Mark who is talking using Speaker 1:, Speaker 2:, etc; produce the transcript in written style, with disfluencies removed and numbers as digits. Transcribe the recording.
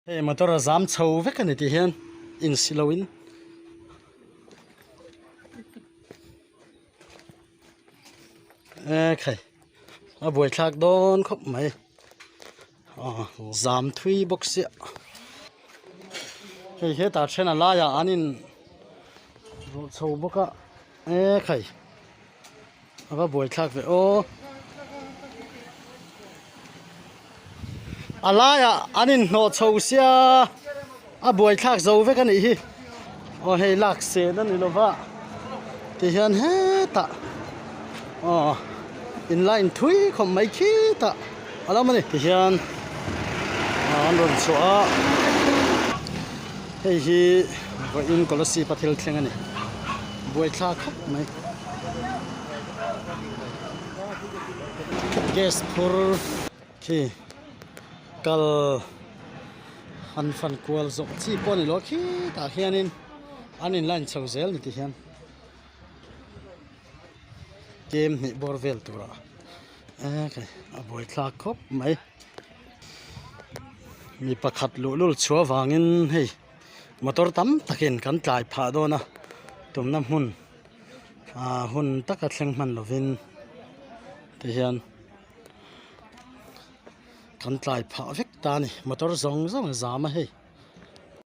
Speaker 1: Hey, motor zam chho vek ani ti hian in silowin khai a buai thlak don khop mai zam thui box ya hei he ta thena la ya anin ro chho boka khai aba buai thlak ve o alaya anin no chho sia a buai thlak zo vek ani hi o hei lak se dan ilova ti hian he ta in line thui khom mai khi ta alamani ti hian an ron chua hei hi va in kolosi pathil thleng ani buai thla khop mai gas phur khi kal han fan kwal zo chi pon lo khi ta hianin anin line chho zel ni ti hian game ni borvel tura okay a boy thlak khop mai mi pakhat lul chua wangin hei motor tam takin kan tlai pha dona tumna hun hun taka thleng man lovin te hian kan tlai pha vek ta ni motor zong zong zama hei